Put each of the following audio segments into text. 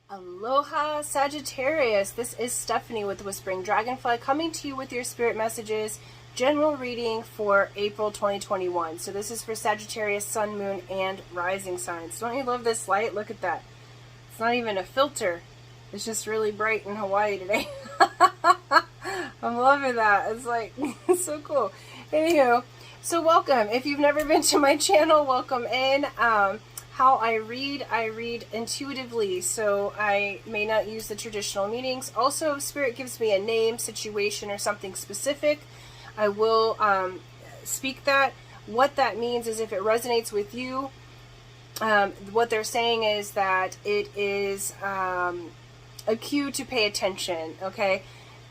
Aloha Sagittarius, this is Stephanie with Whispering Dragonfly coming to you with your spirit messages, general reading for April 2021. So this is for Sagittarius, Sun, Moon, and Rising signs. Don't you love this light? Look at that. It's not even a filter. It's just really bright in Hawaii today. I'm loving that. It's like, it's so cool. Anywho, so welcome. If you've never been to my channel, welcome in. How I read intuitively, so I may not use the traditional meanings. Also, if Spirit gives me a name, situation, or something specific, I will speak that. What that means is if it resonates with you, what they're saying is that it is a cue to pay attention, okay?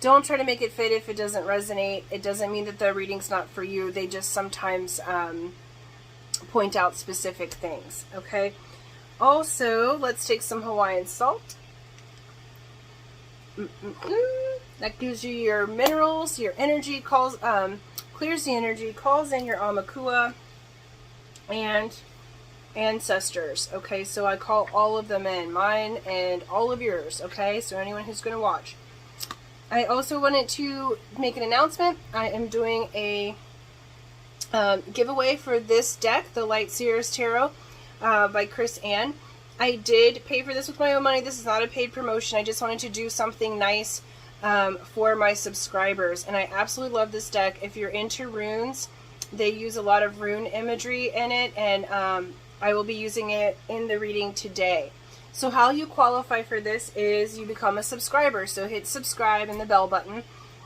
Don't try to make it fit if it doesn't resonate. It doesn't mean that the reading's not for you. They just sometimes point out specific things, okay? Also, let's take some Hawaiian salt. That gives you your minerals, your energy, clears the energy, calls in your Amakua and ancestors, okay? So I call all of them in, mine and all of yours, okay? So anyone who's going to watch. I also wanted to make an announcement. I am doing a giveaway for this deck, the Light Seers Tarot by Chris Ann. I did pay for this with my own money. This is not a paid promotion. I just wanted to do something nice for my subscribers. And I absolutely love this deck. If you're into runes, they use a lot of rune imagery in it. And I will be using it in the reading today. So how you qualify for this is you become a subscriber. So hit subscribe and the bell button.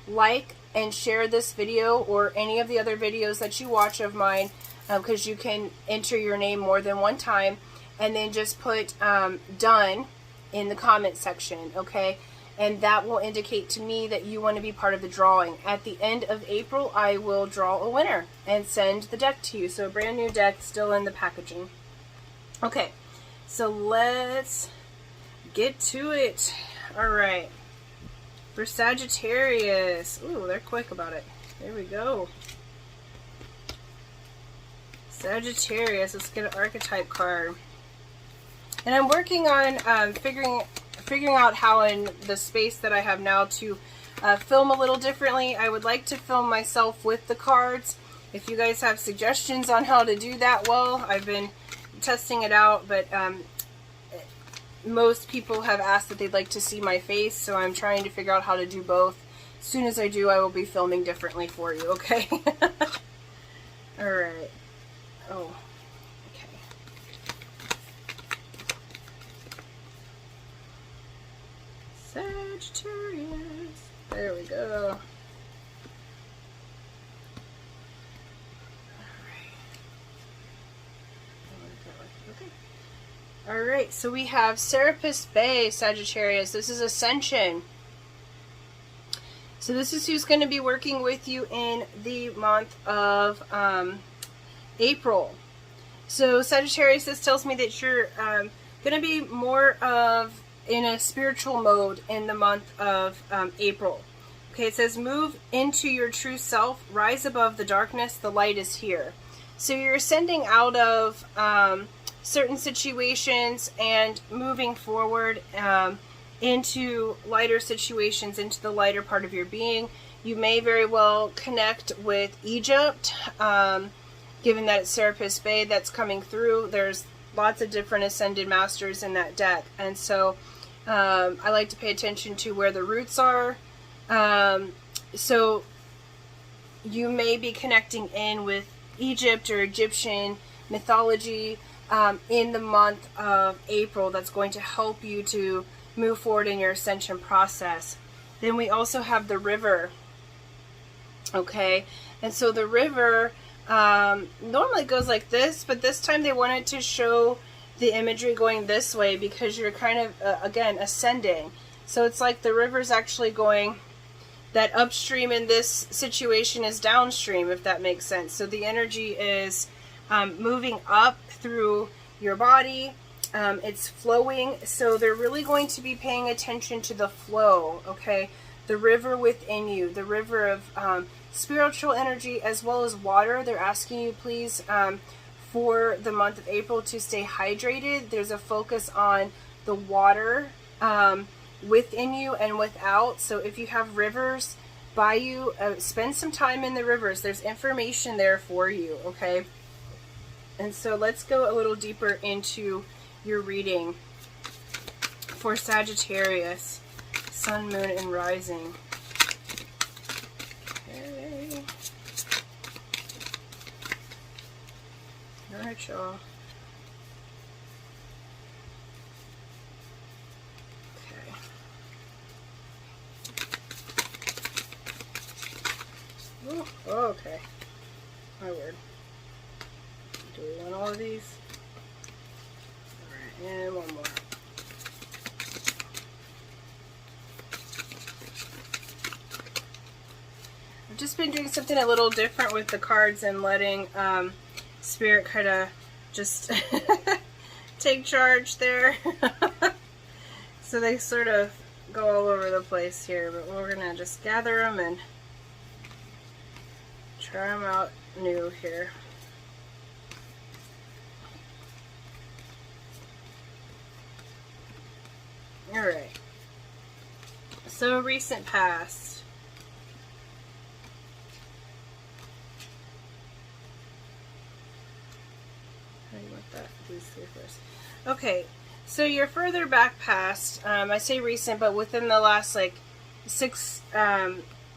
Like and share this video or any of the other videos that you watch of mine, because you can enter your name more than one time, and then just put done in the comment section, okay? And that will indicate to me that you want to be part of the drawing. At the end of April, I will draw a winner and send the deck to you. So a brand new deck still in the packaging. Okay, so let's get to it. All right. For Sagittarius, ooh, they're quick about it. There we go. Sagittarius, let's get an archetype card. And I'm working on figuring out how in the space that I have now to film a little differently. I would like to film myself with the cards. If you guys have suggestions on how to do that, well, I've been testing it out, but most people have asked that they'd like to see my face, so I'm trying to figure out how to do both. As soon as I do, I will be filming differently for you, okay? Alright. Oh, okay. Sagittarius. There we go. Alright, so we have Serapis Bay, Sagittarius. This is Ascension. So this is who's going to be working with you in the month of April. So Sagittarius, this tells me that you're going to be more of in a spiritual mode in the month of April. Okay, it says move into your true self, rise above the darkness, the light is here. So you're ascending out of certain situations and moving forward into lighter situations, into the lighter part of your being. You may very well connect with Egypt, given that it's Serapis Bay that's coming through. There's lots of different ascended masters in that deck, and so I like to pay attention to where the roots are. So you may be connecting in with Egypt or Egyptian mythology in the month of April. That's going to help you to move forward in your ascension process. Then we also have the river. Okay, and so the river normally goes like this, but this time they wanted to show the imagery going this way because you're kind of, again, ascending. So it's like the river's actually going, that upstream in this situation is downstream, if that makes sense. So the energy is moving up through your body. It's flowing, so they're really going to be paying attention to the flow, okay? The river within you, the river of spiritual energy as well as water. They're asking you, please, for the month of April to stay hydrated. There's a focus on the water within you and without. So if you have rivers by you, spend some time in the rivers. There's information there for you, okay? And so let's go a little deeper into your reading for Sagittarius, Sun, Moon, and Rising. Okay. All right, y'all. Okay. Ooh, okay. My word. Do we want all of these? All right, and one more. I've just been doing something a little different with the cards and letting Spirit kind of just take charge there. So they sort of go all over the place here, but we're going to just gather them and try them out new here. Alright. So recent past. How do you want that? These three first. Okay, so you're further back past, I say recent, but within the last like 6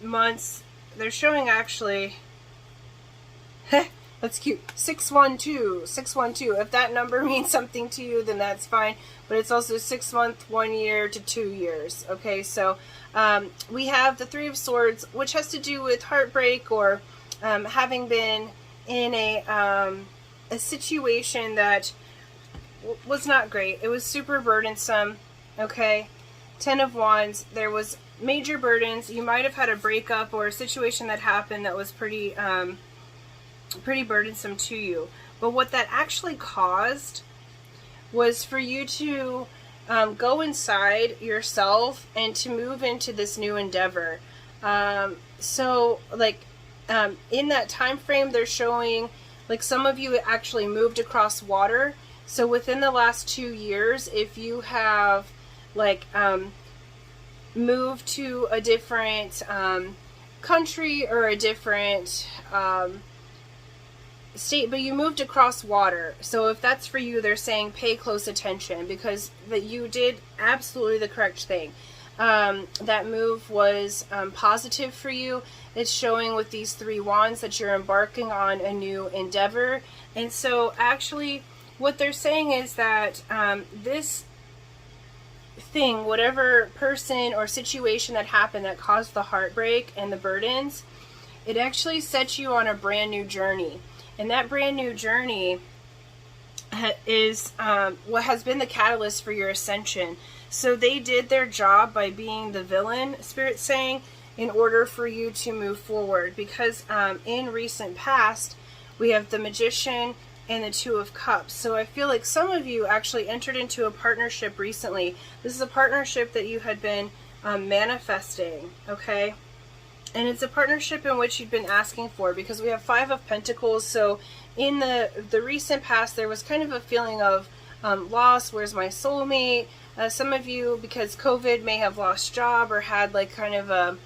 months, they're showing actually, that's cute, 612, 612. If that number means something to you, then that's fine, but it's also 6 months, 1 year to 2 years. Okay, so we have the Three of Swords, which has to do with heartbreak or having been in a situation that was not great. It was super burdensome. Okay, 10 of Wands, there was major burdens. You might have had a breakup or a situation that happened that was pretty burdensome to you. But what that actually caused was for you to go inside yourself and to move into this new endeavor. So like in that time frame, they're showing like some of you actually moved across water. So within the last 2 years, if you have like moved to a different country or a different state, but you moved across water. So if that's for you, they're saying pay close attention, because that you did absolutely the correct thing. That move was positive for you. It's showing with these 3 wands that you're embarking on a new endeavor. And so actually what they're saying is that this thing, whatever person or situation that happened that caused the heartbreak and the burdens, it actually sets you on a brand new journey. And that brand new journey is what has been the catalyst for your ascension. So they did their job by being the villain, Spirit's saying, in order for you to move forward. Because in recent past, we have the Magician and the Two of Cups. So I feel like some of you actually entered into a partnership recently. This is a partnership that you had been manifesting, okay? And it's a partnership in which you've been asking for, because we have 5 of Pentacles. So in the recent past, there was kind of a feeling of loss. Where's my soulmate? Some of you, because COVID, may have lost job or had like kind of a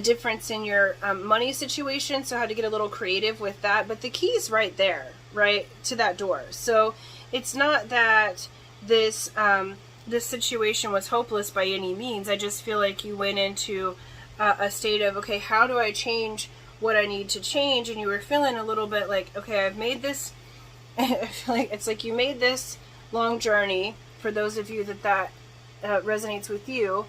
difference in your money situation, so had to get a little creative with that. But the key's right there, right to that door. So it's not that this this situation was hopeless by any means. I just feel like you went into a state of, okay, how do I change what I need to change? And you were feeling a little bit like, okay, I've made this, I feel like it's like you made this long journey. For those of you that resonates with you,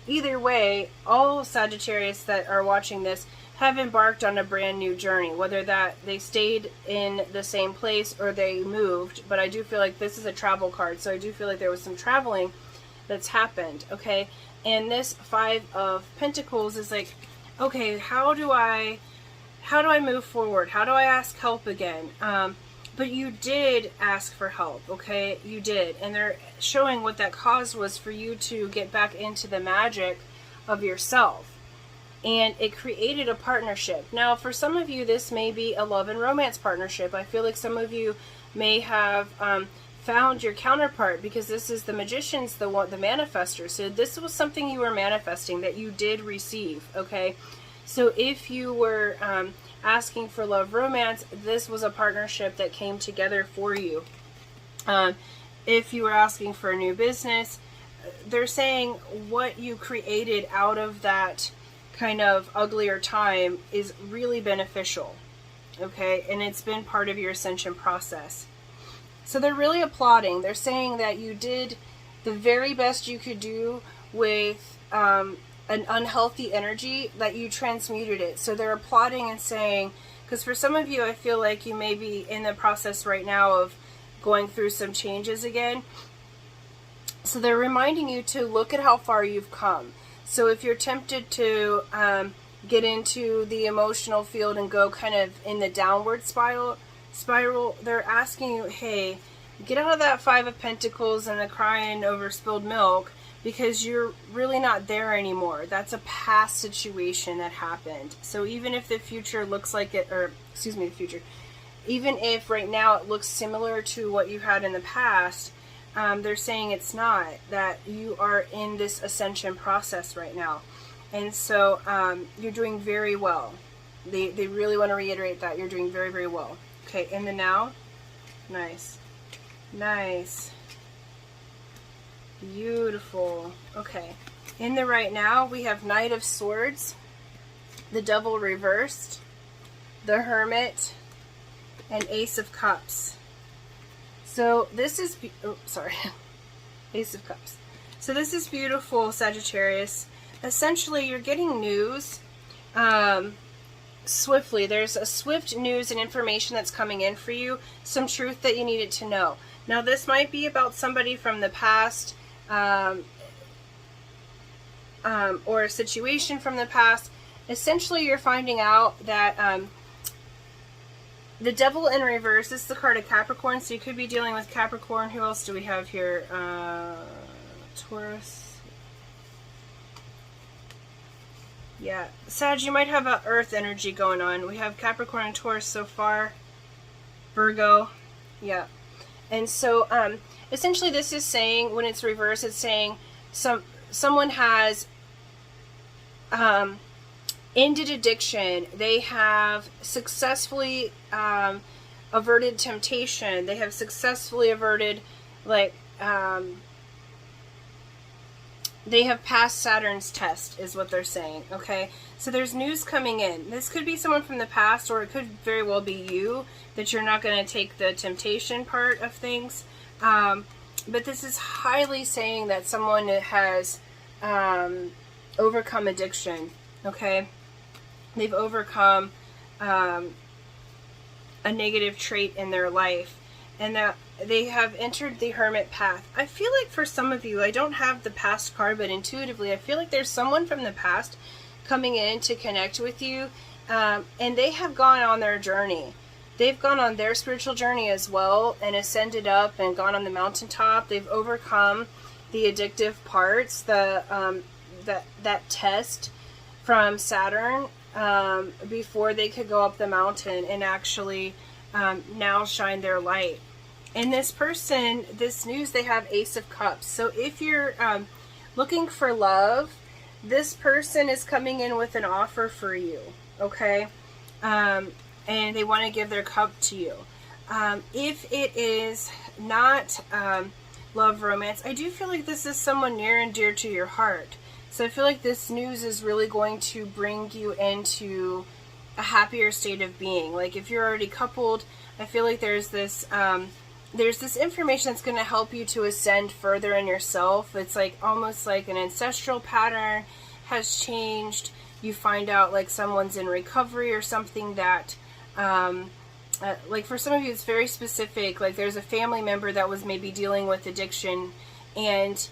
either way, all Sagittarius that are watching this have embarked on a brand new journey, whether that they stayed in the same place or they moved. But I do feel like this is a travel card, so I do feel like there was some traveling that's happened, okay? And this 5 of Pentacles is like, okay, how do I move forward? How do I ask help again? But you did ask for help, okay? You did. And they're showing what that caused was for you to get back into the magic of yourself. And it created a partnership. Now, for some of you, this may be a love and romance partnership. I feel like some of you may have found your counterpart, because this is the Magician's the manifester. So this was something you were manifesting that you did receive, okay? So if you were asking for love romance, this was a partnership that came together for you. If you were asking for a new business, they're saying what you created out of that kind of uglier time is really beneficial, okay? And it's been part of your ascension process. So they're really applauding. They're saying that you did the very best you could do with an unhealthy energy, that you transmuted it. So they're applauding and saying, because for some of you, I feel like you may be in the process right now of going through some changes again. So they're reminding you to look at how far you've come. So if you're tempted to get into the emotional field and go kind of in the downward spiral, they're asking you, hey, get out of that Five of Pentacles and the crying over spilled milk, because you're really not there anymore. That's a past situation that happened. So even if the future looks like it, or excuse me, the future, even if right now it looks similar to what you had in the past, they're saying it's not, that you are in this ascension process right now. And so you're doing very well. They really want to reiterate that you're doing very, very well. Okay, in the now, nice, nice, beautiful. Okay, in the right now, we have Knight of Swords, the Devil reversed, the Hermit, and Ace of Cups. So this is, Ace of Cups. So this is beautiful, Sagittarius. Essentially, you're getting news swiftly. There's a swift news and information that's coming in for you, some truth that you needed to know. Now, this might be about somebody from the past, or a situation from the past. Essentially, you're finding out that the Devil in reverse, this is the card of Capricorn, so you could be dealing with Capricorn. Who else do we have here? Taurus. Yeah, Sag, you might have an earth energy going on. We have Capricorn and Taurus so far. Virgo. Yeah. And so, essentially this is saying, when it's reversed, it's saying someone has ended addiction. They have successfully averted temptation. They have successfully averted, like, they have passed Saturn's test, is what they're saying, okay? So there's news coming in. This could be someone from the past, or it could very well be you, that you're not going to take the temptation part of things. But this is highly saying that someone has overcome addiction, okay? They've overcome a negative trait in their life, and that they have entered the Hermit path. I feel like for some of you, I don't have the past card, but intuitively, I feel like there's someone from the past coming in to connect with you, and they have gone on their journey. They've gone on their spiritual journey as well, and ascended up and gone on the mountaintop. They've overcome the addictive parts, that test from Saturn, before they could go up the mountain and actually now shine their light. And this person, this news, they have Ace of Cups. So if you're looking for love, this person is coming in with an offer for you, okay? And they want to give their cup to you. If it is not love romance, I do feel like this is someone near and dear to your heart. So I feel like this news is really going to bring you into a happier state of being. Like if you're already coupled, I feel like there's this information that's going to help you to ascend further in yourself. It's like almost like an ancestral pattern has changed. You find out like someone's in recovery or something that, like for some of you it's very specific. Like there's a family member that was maybe dealing with addiction and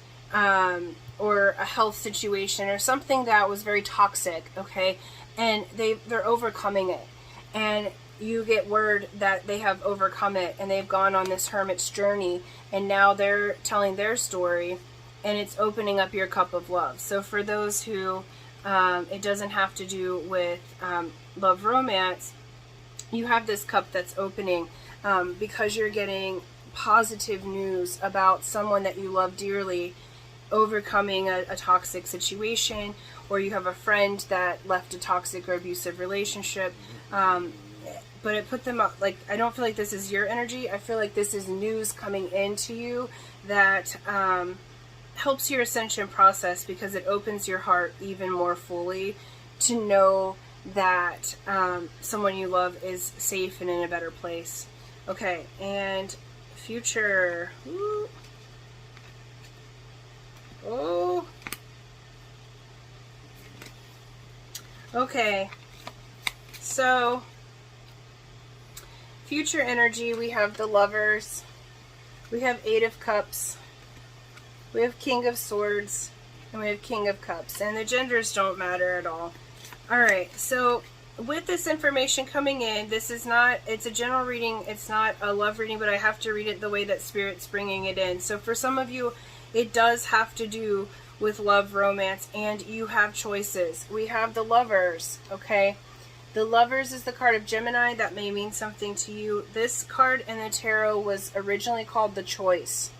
or a health situation or something that was very toxic, okay? And they're overcoming it. And you get word that they have overcome it and they've gone on this hermit's journey, and now they're telling their story, and it's opening up your cup of love. So for those who it doesn't have to do with love romance, you have this cup that's opening because you're getting positive news about someone that you love dearly overcoming a toxic situation, or you have a friend that left a toxic or abusive relationship. But it put them up, like, I don't feel like this is your energy. I feel like this is news coming into you that helps your ascension process, because it opens your heart even more fully to know that someone you love is safe and in a better place. Okay, and future. Ooh. Oh. Okay. So, future energy, we have the Lovers. We have Eight of Cups. We have King of Swords. And we have King of Cups. And the genders don't matter at all. Alright, so with this information coming in, this is not, it's a general reading, it's not a love reading, but I have to read it the way that Spirit's bringing it in. So for some of you, it does have to do with love, romance, and you have choices. We have the Lovers, okay? The Lovers is the card of Gemini. That may mean something to you. This card in the tarot was originally called the Choice,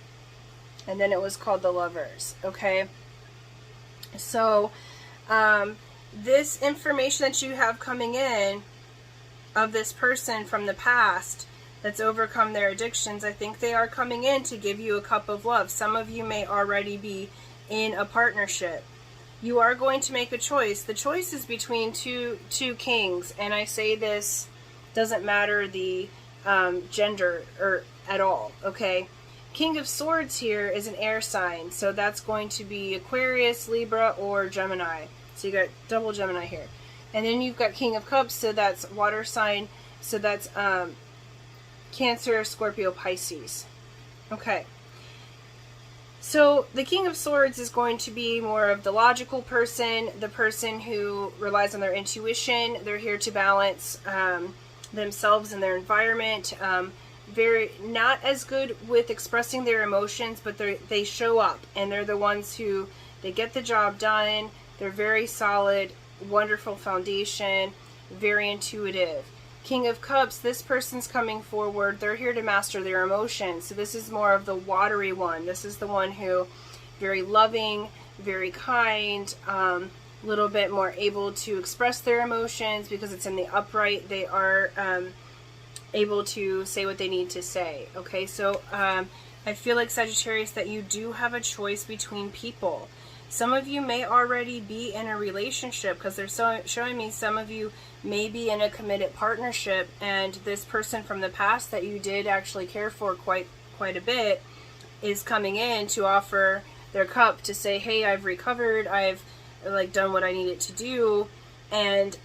and then it was called the Lovers, okay? So, this information that you have coming in of this person from the past that's overcome their addictions, I think they are coming in to give you a cup of love. Some of you may already be in a partnership. You are going to make a choice. The choice is between two kings, and I say this doesn't matter the gender or at all, okay? King of Swords here is an air sign, so that's going to be Aquarius, Libra, or Gemini. So you got double Gemini here. And then you've got King of Cups, so that's water sign, so that's Cancer, Scorpio, Pisces. Okay. So the King of Swords is going to be more of the logical person, the person who relies on their intuition. They're here to balance themselves and their environment. Very not as good with expressing their emotions, but they show up, and they're the ones who, they get the job done. They're very solid, wonderful foundation, very intuitive. King of Cups, this person's coming forward. They're here to master their emotions. So this is more of the watery one. This is the one who, very loving, very kind, little bit more able to express their emotions because it's in the upright. They are able to say what they need to say. Okay, so I feel like, Sagittarius, that you do have a choice between people. Some of you may already be in a relationship, because they're showing me some of you may be in a committed partnership, and this person from the past that you did actually care for quite a bit is coming in to offer their cup to say, hey, I've recovered, I've done what I needed to do, and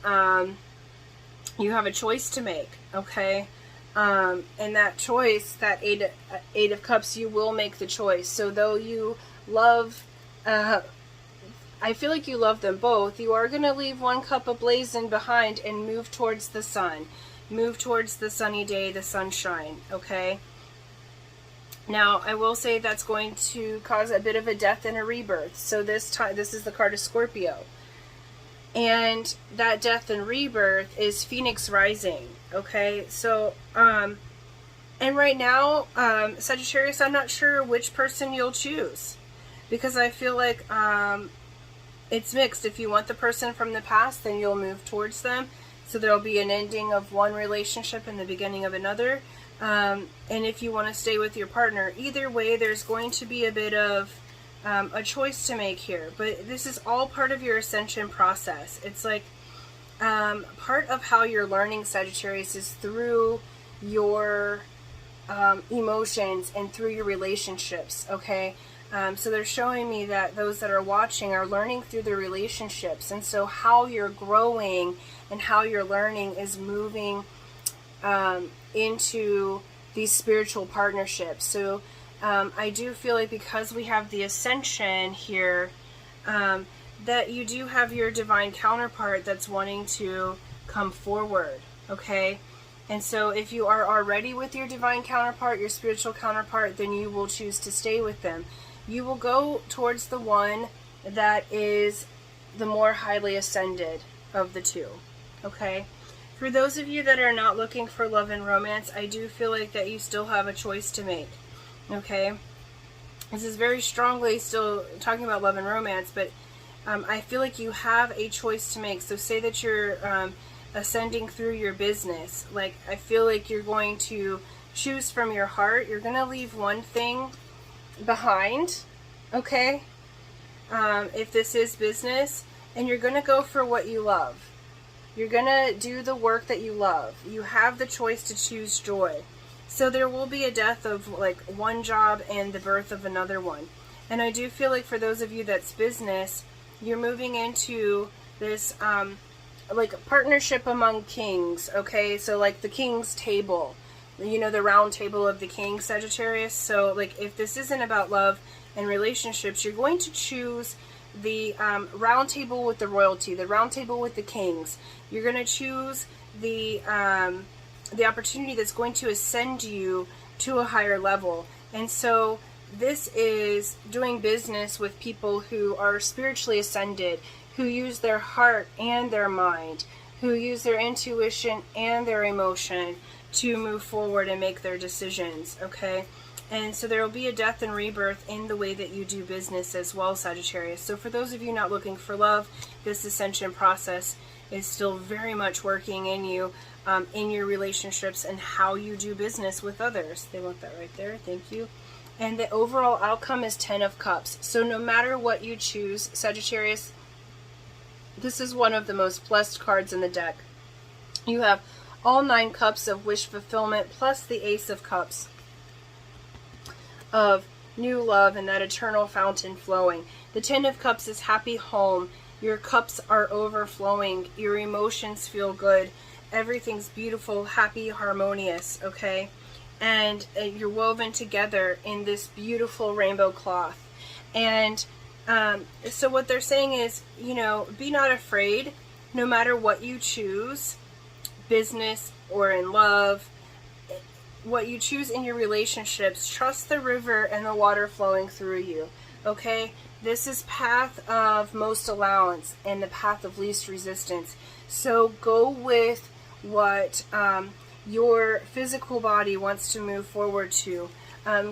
you have a choice to make, okay? And that choice, that Eight of Cups, you will make the choice. So though you love, I feel like you love them both, you are going to leave one cup ablazing behind and move towards the sun. Move towards the sunny day, the sunshine, okay? Now, I will say that's going to cause a bit of a death and a rebirth. So this is the card of Scorpio. And that death and rebirth is Phoenix rising, okay? So, and right now, Sagittarius, I'm not sure which person you'll choose, because I feel like it's mixed. If you want the person from the past, then you'll move towards them. So there'll be an ending of one relationship and the beginning of another. And if you want to stay with your partner, either way, there's going to be a bit of a choice to make here. But this is all part of your ascension process. It's like part of how you're learning, Sagittarius, is through your emotions and through your relationships, okay? So they're showing me that those that are watching are learning through their relationships. And so how you're growing and how you're learning is moving into these spiritual partnerships. So I do feel like, because we have the ascension here, that you do have your divine counterpart that's wanting to come forward, okay? And so if you are already with your divine counterpart, your spiritual counterpart, then you will choose to stay with them. You will go towards the one that is the more highly ascended of the two, okay? For those of you that are not looking for love and romance, I do feel like that you still have a choice to make. Okay? This is very strongly still talking about love and romance, but I feel like you have a choice to make. So say that you're ascending through your business. Like, I feel like you're going to choose from your heart. You're going to leave one thing behind, okay? If this is business, and you're going to go for what you love. You're going to do the work that you love. You have the choice to choose joy. So there will be a death of like one job and the birth of another one. And I do feel like for those of you that's business, you're moving into this like partnership among kings, okay? So like the king's table, you know, the round table of the king, Sagittarius. So like if this isn't about love and relationships, you're going to choose the round table with the royalty, the round table with the kings. You're going to choose the opportunity that's going to ascend you to a higher level. And so this is doing business with people who are spiritually ascended, who use their heart and their mind, who use their intuition and their emotion to move forward and make their decisions, okay? And so there will be a death and rebirth in the way that you do business as well, Sagittarius. So for those of you not looking for love, this ascension process is still very much working in you, in your relationships and how you do business with others. They want that right there. Thank you. And the overall outcome is 10 of Cups. So no matter what you choose, Sagittarius, this is one of the most blessed cards in the deck. You have all 9 cups of wish fulfillment plus the Ace of Cups of new love and that eternal fountain flowing. The 10 of Cups is happy home. Your cups are overflowing. Your emotions feel good. Everything's beautiful, happy, harmonious, okay? And you're woven together in this beautiful rainbow cloth. And so what they're saying is, you know, be not afraid, no matter what you choose, business or in love, what you choose in your relationships, trust the river and the water flowing through you, okay? This is path of most allowance and the path of least resistance. So go with what your physical body wants to move forward to.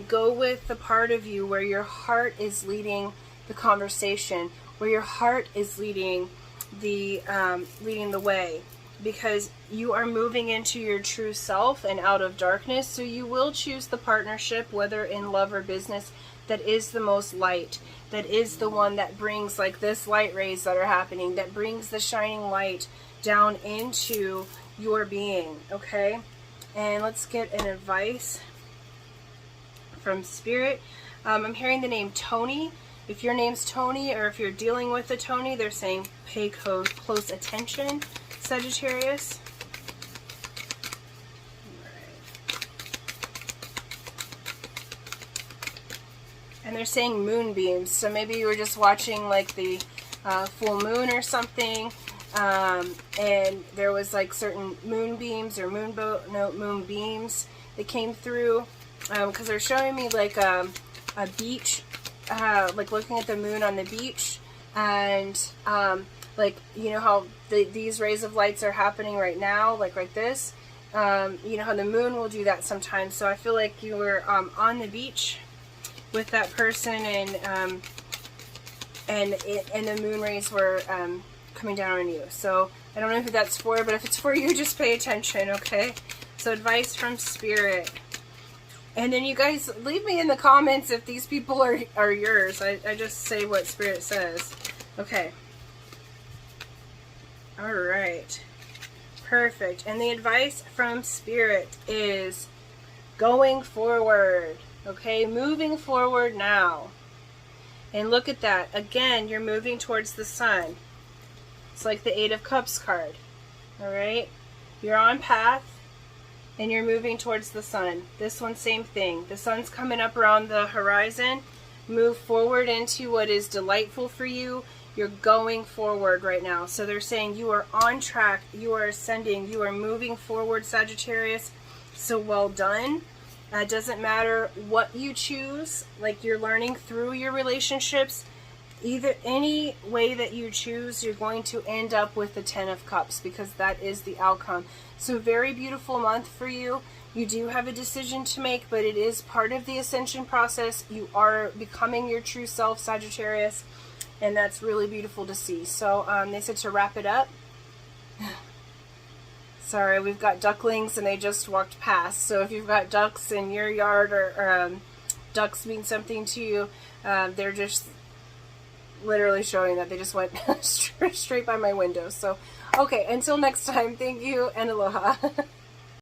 Go with the part of you where your heart is leading the conversation, where your heart is leading the way, because you are moving into your true self and out of darkness. So you will choose the partnership, whether in love or business, that is the most light, that is the one that brings like this light rays that are happening, that brings the shining light down into your being, okay? And let's get an advice from Spirit. I'm hearing the name Tony. If your name's Tony, or if you're dealing with a Tony, they're saying pay close attention, Sagittarius. And they're saying moonbeams, so maybe you were just watching like the full moon or something, and there was like certain moonbeams or moonbeams that came through, because they're showing me like a beach, like looking at the moon on the beach, and like, you know how these rays of lights are happening right now, like this, you know how the moon will do that sometimes. So I feel like you were on the beach with that person, and the moon rays were coming down on you. So I don't know who that's for, but if it's for you, just pay attention, okay? So advice from Spirit. And then you guys leave me in the comments if these people are yours. I just say what Spirit says. Okay. Alright. Perfect. And the advice from Spirit is going forward. Okay, moving forward now. And look at that. Again, you're moving towards the sun. It's like the 8 of Cups card. Alright? You're on path, and you're moving towards the sun. This one, same thing. The sun's coming up around the horizon. Move forward into what is delightful for you. You're going forward right now. So they're saying you are on track. You are ascending. You are moving forward, Sagittarius. So well done. It doesn't matter what you choose, like you're learning through your relationships, either any way that you choose, you're going to end up with the 10 of Cups, because that is the outcome. So very beautiful month for you. You do have a decision to make, but it is part of the ascension process. You are becoming your true self, Sagittarius, and that's really beautiful to see. So they said to wrap it up. Sorry, we've got ducklings and they just walked past. So if you've got ducks in your yard, or ducks mean something to you, they're just literally showing that they just went straight by my window. So, okay, until next time, thank you and aloha.